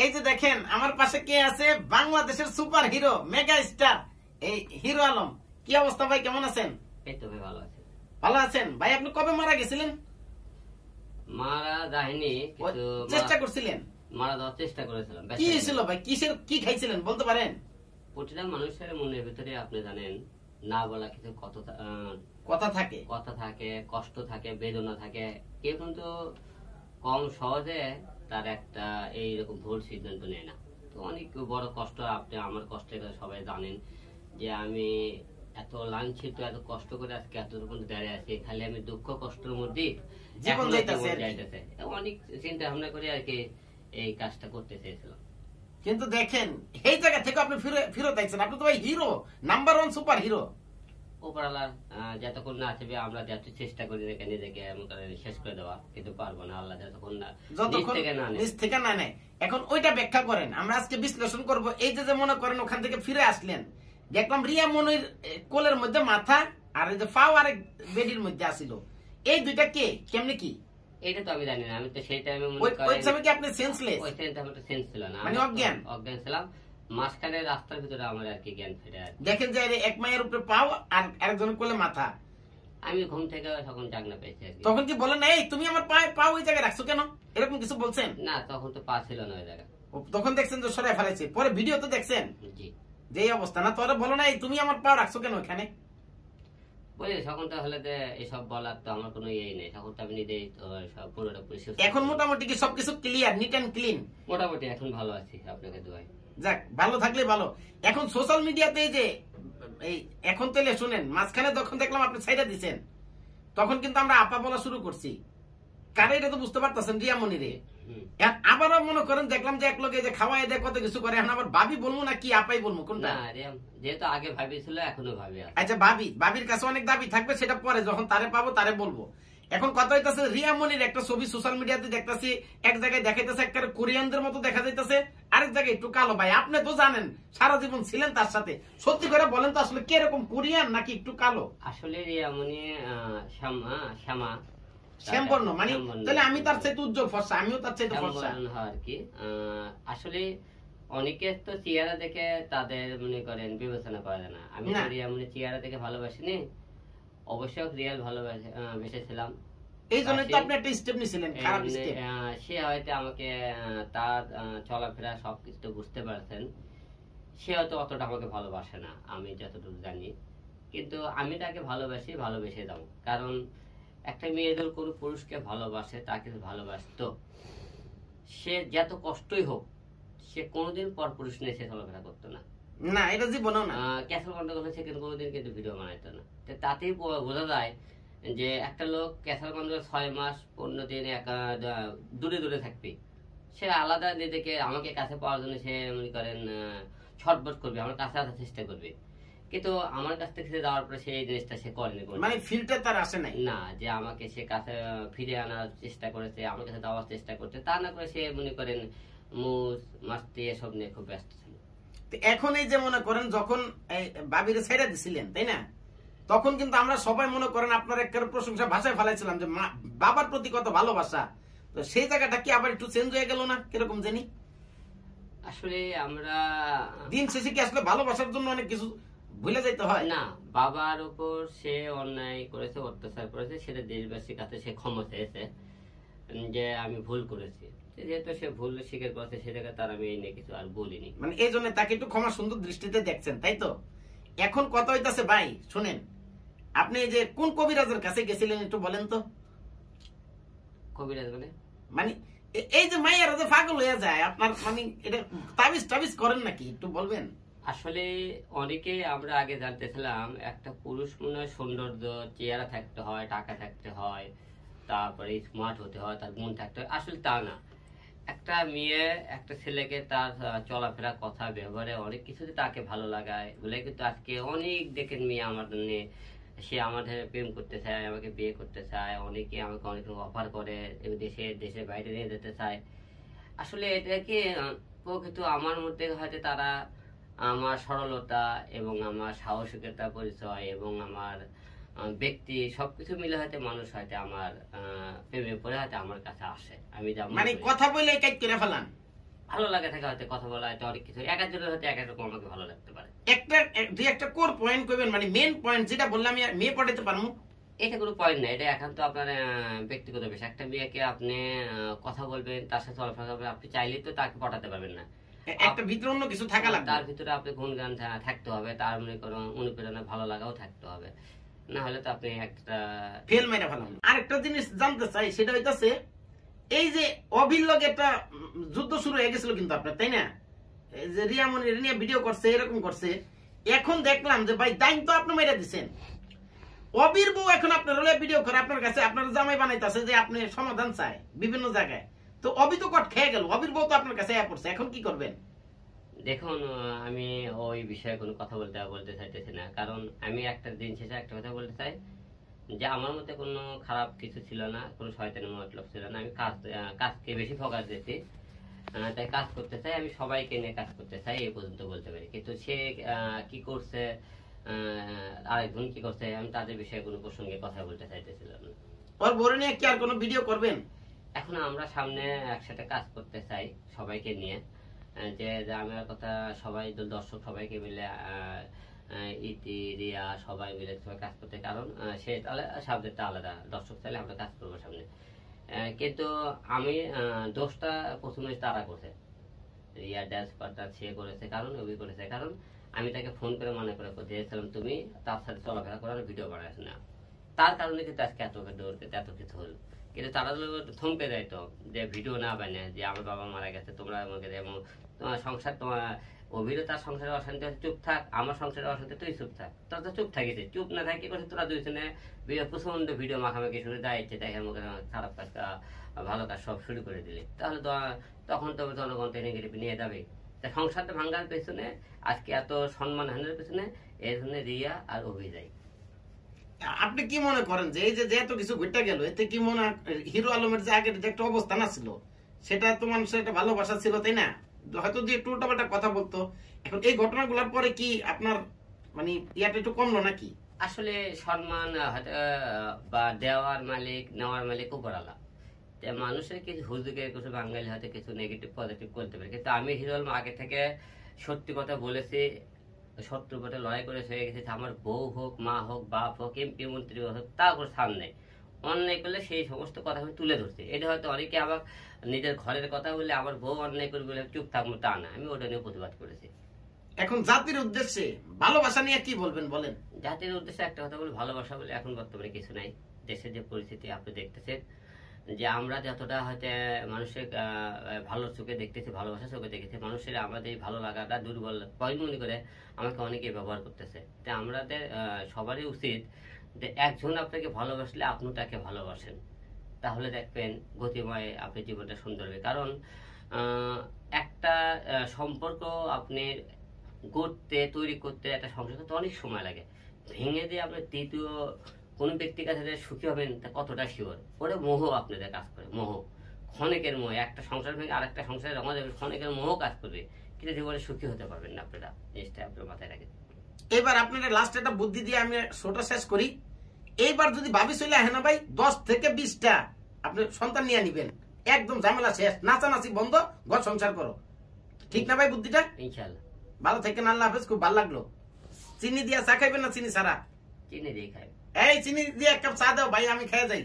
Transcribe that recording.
এই যে দেখেন আমার পাশে কে আছে, বাংলাদেশের সুপার হিরো মেগা স্টার এই হিরো আলম। কি অবস্থা ভাই, কেমন আছেন? এই তো ভাই ভালো আছে। ভালো আছেন ভাই? আপনি কবে মারা গেছিলেন? মারা যায়নি, কিন্তু চেষ্টা করছিলেন? মারা যাওয়ার চেষ্টা করেছিলাম। কি ছিল ভাই, কিসের কি খাইছিলেন বলতে পারেন? প্রতিটা মানুষের মনের ভিতরে আপনি জানেন না বলা কিছু কথা থাকে, কষ্ট থাকে, বেদনা থাকে। কেউ কিন্তু কম সহজে তার একটা এইরকম ভুল সিদ্ধান্ত নেয় না। তো অনেক বড় কষ্ট, আপনি আমার কষ্টের কথা সবাই জানেন যে আমি এত লাঞ্ছিত, এত কষ্ট করে আজকে এত পর্যন্ত দাঁড়িয়ে আছি, খালি আমি দুঃখ কষ্টের মধ্যে জীবন যাইতেছে। অনেক চিন্তা ভাবনা করে আর কি এই কাজটা করতে চেয়েছিলাম। কিন্তু দেখেন এই জায়গা থেকে আপনি ফিরত আইছেন। আপনি তো ভাই হিরো, নাম্বার 1 সুপার হিরো। ওপরালার যতক্ষণ না আসবে আমরা যত চেষ্টা করি নিজেকে শেষ করে দেওয়া, কিন্তু পারবো না। আল্লাহ যতক্ষণ নিজ থেকে না নেয়। এখন ওইটা ব্যাখ্যা করেন, আমরা আজকে বিশ্লেষণ করব। এই যে মনে করেন ওখান থেকে ফিরে আসলেন, দেখলাম রিয়া মনির কোলের মধ্যে মাথা আর এই যে পাও আরেক বেডির মধ্যে আসিল, এই দুইটা কে কেমনে কি? এটা তো আমি জানি না। আমি তো সেই টাইমে ওই সময় কি আপনি সেন্সলেস? ওই টাইমে আমার সেন্স ছিল না, মানে অজ্ঞান ছিলাম। মাঝখানে রাস্তার ভিতরে আমার আর কি জ্ঞান ফিরে। দেখেন যে এক মায়ের উপরে পাও আর আরেকজন কোলে মাথা। আমি ঘুম থেকে তখন জাগনা পেয়েছি। তখন কি বলেন এই তুমি আমার পাও ওই জায়গায় রাখছো কেন, এরকম কিছু বলছেন? না, তখন তো পা ছিল না ওই জায়গায়। তখন দেখছেন যে সরাই ফেলেছে, পরে ভিডিও তো দেখছেন যে অবস্থা। না তোরা বলো না এই তুমি আমার পাও রাখছো কেন ওখানে? বলি তখন তো হলে এসব বলার তো আমার কোনো ইয়ে নেই। তখন তো আমি নিজেই সব পুরোটা পরিষ্কার। এখন মোটামুটি কি সবকিছু ক্লিয়ার, নিট এন্ড ক্লিন? মোটামুটি এখন ভালো আছি, আপনাকে দোয়াই। যাক, ভালো থাকলে ভালো। এখন সোশ্যাল মিডিয়াতে যে এই এখন তেলে শুনেন, মাঝখানে যখন দেখলাম আপনি সাইডা দিচ্ছেন, তখন কিন্তু আমরা আপা বলা শুরু করছি। কারণ এটা তো বুঝতে পারতেছেন রিয়া মনিরে। আবারও মনে করেন দেখলাম যে এক লোকে যে খাওয়াই দেয়, কত কিছু করে। এখন আবার ভাবি বলবো না কি আপাই বলবো, কোনটা? যেহেতু আগে ভাবি ছিল, এখনো ভাবি আছে। আচ্ছা, ভাবির কাছে অনেক দাবি থাকবে, সেটা পরে যখন তারে পাবো তারে বলবো। এখন কথা হইতেছে রিয়া মনির একটা ছবি সোশ্যাল মিডিয়াতে দেখতেছি, এক জায়গায় দেখাইতেছে একটা কোরিয়ানদের মতো দেখা যাইতেছে, আরেক জায়গায় একটু কালো। ভাই আপনি তো জানেন, সারা জীবন ছিলেন তার সাথে, সত্যি করে বলেন তো আসলে কি এরকম কোরিয়ান নাকি একটু কালো? আসলে রিয়া মনি শ্যামা শ্যামবর্ণ, মানে তাহলে আমি তার চাইতে উজ্জ্বল ফর্সা, আমিও তার চাইতে ফর্সা আর কি। আসলে অনেকে তো চেহারা দেখে তাদের মনে করেন বিবেচনা করে না। আমি রিয়া মনি চেহারা দেখে ভালোবাসিনি, অবশ্যই রিয়াল ভালোবেসেছিলাম। এই জন্য তো আপনি একটা স্টেপ নিছিলেন, খারাপ স্টেপ। সে হয়তো আমাকে তার চলাফেরা সবকিছু বুঝতে পারছেন। সে হয়তো অতটা আমাকে ভালোবাসে না, আমি যতটুকু জানি। কিন্তু আমি তাকে ভালোবেসে যাবো। কারণ একটা মেয়ে যদি কোনো পুরুষকে ভালোবাসে, তাকে ভালোবাসতো, সে যত কষ্টই হোক, সে কোনোদিন পর পুরুষ নিয়ে সে চলাফেরা করতো না। না, এটা জীবনেও না। ক্যাসেল বন্ধ করলে সে কিন্তু কোনোদিন কিন্তু ভিডিও বানাইতো না। তাতেই বোঝা যায় যে একটা লোক ক্যাসেল বন্ধ 6 মাস 15 দিন দূরে থাকবে, সে আলাদা নিজেকে আমাকে কাছে পাওয়ার জন্য সে মনে করেন ছটফট করবে, আমার কাছে আসার চেষ্টা করবে। কিন্তু আমার কাছ থেকে যাওয়ার পরে সেই জিনিসটা সে করেনি, মানে ফিল্টার তার আসে নাই না, যে আমাকে সে কাছে ফিরে আনার চেষ্টা করেছে, আমার কাছে যাওয়ার চেষ্টা করছে, তা না করে সে মনে করেন মুজ মাস্তি এসব নিয়ে খুব ব্যস্ত ছিল। এখন এই যে মনে করেন যখন বাবিরে ছেড়ে দিছিলেন, তাই না, তখন কিন্তু আমরা সবাই মনে করেন আপনার একটা প্রশংসা ভাষায় ফেলাইছিলাম যে বাবার প্রতি কত ভালোবাসা। তো সেই জায়গাটা কি আবার একটু চেঞ্জ হয়ে গেল না, কিরকম জানি? আসলে আমরা দিন শেষে কি আসলে ভালোবাসার জন্য অনেক কিছু ভুলে যাইতে হয় না। বাবার উপর সে অন্যায় করেছে, অত্যাচার করেছে, সেটা দেশবাসীর কাছে সে ক্ষমা চেয়েছে যে আমি ভুল করেছি। যেহেতু সে ভুল স্বীকার করেছে, সেটাকে তার আমি এই নিয়ে কিছু আর বলিনি। মানে এই জন্য তাকে একটু ক্ষমা সুন্দর দৃষ্টিতে দেখছেন, তাই তো? এখন কথা হইতাছে ভাই শুনেন, আপনি যে কোন কবিরাজের কাছে গেছিলেন একটু বলেন তো? কবিরাজ মানে এই যে মায়েরা যে পাগল হয়ে যায় আপনার, মানে এটা তাবিজ করেন নাকি একটু বলবেন? আসলে অনেকে আমরা আগে জানতেছিলাম একটা পুরুষ মনে হয় সৌন্দর্য, চেহারা থাকতে হয়, টাকা থাকতে হয়, তারপরে স্মার্ট হতে হয়, তার গুণ থাকতে হয়। আসলে তা না। একটা মেয়ে একটা ছেলেকে তার চলাফেরা, কথা, ব্যবহারে অনেক কিছুতে তাকে ভালো লাগায় বলে কিন্তু আজকে অনেক দেখেন মেয়ে আমাদের নিয়ে, সে আমাদের প্রেম করতে চায়, আমাকে বিয়ে করতে চায়, অনেকে আমাকে অনেক অফার করে, দেশের বাইরে নিয়ে যেতে চায়। আসলে এটা কি প্রকৃত আমার মধ্যে হয়তো তারা আমার সরলতা এবং আমার সাহসিকতা পরিচয় এবং আমার ব্যক্তি সবকিছু মিলে হয়তো মানুষ হয়তো আমার প্রেমে পড়ে হয়তো আমার কাছে আসে। আমি মানে কথা বলে কাট করে ফেলান ভালো লাগে থাকে হয়তো কথা বলা, হয়তো অনেক কিছু এক একজনের হয়তো এক এক রকম আমাকে ভালো লাগতে পারে। দুই একটা কোর পয়েন্ট কইবেন, মানে মেইন পয়েন্ট যেটা বললাম আমি মেয়ে পড়াইতে পারবো। এটা কোনো পয়েন্ট না, এটা এখন তো আপনার ব্যক্তিগত বিষয়। একটা মেয়েকে আপনি কথা বলবেন, তার সাথে চলাফেরা করবেন, আপনি চাইলেই তো তাকে পটাতে পারবেন না। একটা ভিতরে অন্য কিছু থাকা লাগবে, তার ভিতরে আপনি গুণগান থাকতে হবে, তার মনে করুন অনুপ্রেরণা ভালো লাগাও থাকতে হবে, না হলে তো আপনি একটা ফেল মেরে ফেলাম। আরেকটা জিনিস জানতে চাই, সেটা হইতাছে এই যে অভির লগে একটা যুদ্ধ শুরু হয়ে গেছিল কিন্তু আপনার, তাই না? এই যে রিয়ামণি নিয়ে ভিডিও করছে, এরকম করছে, এখন দেখলাম যে ভাই দাইন তো আপনি মেরে দিচ্ছেন। অবির বউ এখন আপনার হলে ভিডিও করে আপনার কাছে, আপনার জামাই বানাইতেছে যে আপনি সমাধান চায় বিভিন্ন জায়গায়, তো অবি তো কট খেয়ে গেল, অবির বউ তো আপনার কাছে পড়ছে, এখন কি করবেন? দেখুন, আমি ওই বিষয়ে কোনো কথা বলতে চাইতেছি না, কারণ আমি একটা দিন শেষে একটা কথা বলতে চাই যে আমার মধ্যে কোনো খারাপ কিছু ছিল না, কোনো শয়তানি মতলব ছিল না। আমি কাজকে বেশি ফোকাস দিয়েছি, তাই কাজ করতে চাই, আমি সবাইকে নিয়ে কাজ করতে চাই, এই পর্যন্ত বলতে পারি। কিন্তু সে কি করছে, আরেকজন কি করছে, আমি তাদের বিষয়ে কোনো প্রসঙ্গে কথা বলতে চাইতেছিলাম না। ওর বড় নিয়ে কি আর কোনো ভিডিও করবেন? এখন আমরা সামনে একসাথে কাজ করতে চাই সবাইকে নিয়ে, যে আমার কথা সবাই দর্শক সবাইকে মিলে ইতি রিয়া সবাই মিলে কাজ করতে, কারণ সে তাহলে সাবজেক্টটা আলাদা, দর্শক চাইলে আমরা কাজ করবো সামনে। কিন্তু আমি দোষটা প্রথমে তারা করছে, রিয়া ড্যান্স পার্টনার সে করেছে, কারণ অভি করেছে, কারণ আমি তাকে ফোন করে মনে করে দিয়েছিলাম তুমি তার সাথে চলাফেরা করার ভিডিও বানাস না, তার কারণে কিন্তু আজকে এত কিছু হলো। কিন্তু তারা থমকে দেয় তো যে ভিডিও না বানিয়ে, যে আমার বাবা মারা গেছে, তোমরা আমাকে এবং তোমার সংসার, তোমার অভিরও তার সংসারে অশান্তি হচ্ছে, চুপ থাক, আমার সংসারে অশান্তি, তুই চুপ থাক। তোরা তো চুপ থাকিস, চুপ না থাকি করছে তোরা দুইজনে প্রচন্ড ভিডিও মাখামাখি শুরু দেয়, ইচ্ছে দেখে মুখে খারাপ কাজ ভালো কাজ সব শুরু করে দিলে, তাহলে তখন তো জনগণ নেগেটিভ নিয়ে যাবে। তা সংসারটা ভাঙ্গার পেছনে আজকে এত সম্মান হানের পেছনে এই জন্য রিয়া আর অভি যায়। আপনি কি মনে করেন যে এই যে এত কিছু ঘটে গেল, এতে কি মনে হয় হিরো আলমের যে আগের যে একটা অবস্থান ছিল, সেটা তো মানুষের একটা ভালোবাসা ছিল, তাই না? হয়তো যে একটু উল্টাপাল্টা কথা বলতো, এখন এই ঘটনাগুলোর পরে কি আপনার মানে ইয়াটা একটু কমলো নাকি? আসলে সম্মান বা দেওয়ার মালিক নেওয়ার মালিক উপরালা, মানুষের কিছু হুজুকের কিছু বাঙালি হয়তো কিছু নেগেটিভ পজিটিভ করতে পারে, কিন্তু আমি হিরো আলম আগে থেকে সত্যি কথা বলেছি, শত্রুর পথে লড়াই করে হয়ে গেছে। আমার বউ হোক, মা হোক, বাপ হোক, এমপি মন্ত্রী হোক, তা কোনো স্থান নেই। অন্যায় করলে সেই সমস্ত কথা আমি তুলে ধরছি। এটা হয়তো অনেকে আবার নিজের ঘরের কথা বলে আমার বউ অন্যায় করবে বলে চুপ থাকবো তা না, আমি ওটা নিয়ে প্রতিবাদ করেছি। এখন জাতির উদ্দেশ্যে ভালোবাসা নিয়ে কি বলবেন বলেন? জাতির উদ্দেশ্যে একটা কথা বলি, ভালোবাসা বলে এখন বর্তমানে কিছু নাই। দেশের যে পরিস্থিতি আপনি দেখতেছেন, যে আমরা যতটা হয়তো মানুষের ভালো চোখে দেখতেছি, ভালোবাসা চোখে দেখেছি, মানুষের আমাদের ভালো লাগাটা দুর্বল পয়েন্ট মনে করে আমাকে অনেকেই ব্যবহার করতেছে। তাই আমাদের সবারই উচিত যে একজন আপনাকে ভালোবাসলে আপনি তাকে ভালোবাসেন, তাহলে দেখবেন গতিময় আপনি জীবনটা সুন্দর হবে। কারণ একটা সম্পর্ক আপনি গড়তে তৈরি করতে, একটা সংসার করতে অনেক সময় লাগে। ভেঙে দিয়ে আপনি তৃতীয় কোন ব্যক্তির কাছে সুখী হবেন তা কতটা শিওর? ওরা মোহ আপনাদের কাজ করে, মোহ, ক্ষণিকের মোহ। একটা সংসার ভেঙে আরেকটা সংসারে জমা যাবে, ক্ষণিকের মোহ কাজ করবে, কিন্তু জীবনে সুখী হতে পারবেন না আপনারা। জিনিসটা আপনার মাথায় রাখেন। এবার আপনাদের লাস্ট একটা বুদ্ধি দিয়ে আমি শোটা শেষ করি। এইবার যদি ভাবি চলে আহে না ভাই, 10 থেকে 20টা আপনি সন্তান নিয়ে নিবেন, একদম ঝামেলা শেষ, নাচানাচি বন্ধ, ঘর সংসার করো। ঠিক না ভাই বুদ্ধিটা? ইনশাআল্লাহ। ভালো থাকেন, আল্লাহ হাফেজ। খুব ভালো লাগলো। চিনি দিয়া চা খাইবেন না চিনি ছাড়া? চিনি দিয়ে খাই। এই চিনি দিয়ে এক কাপ চা দাও ভাই, আমি খেয়ে যাই।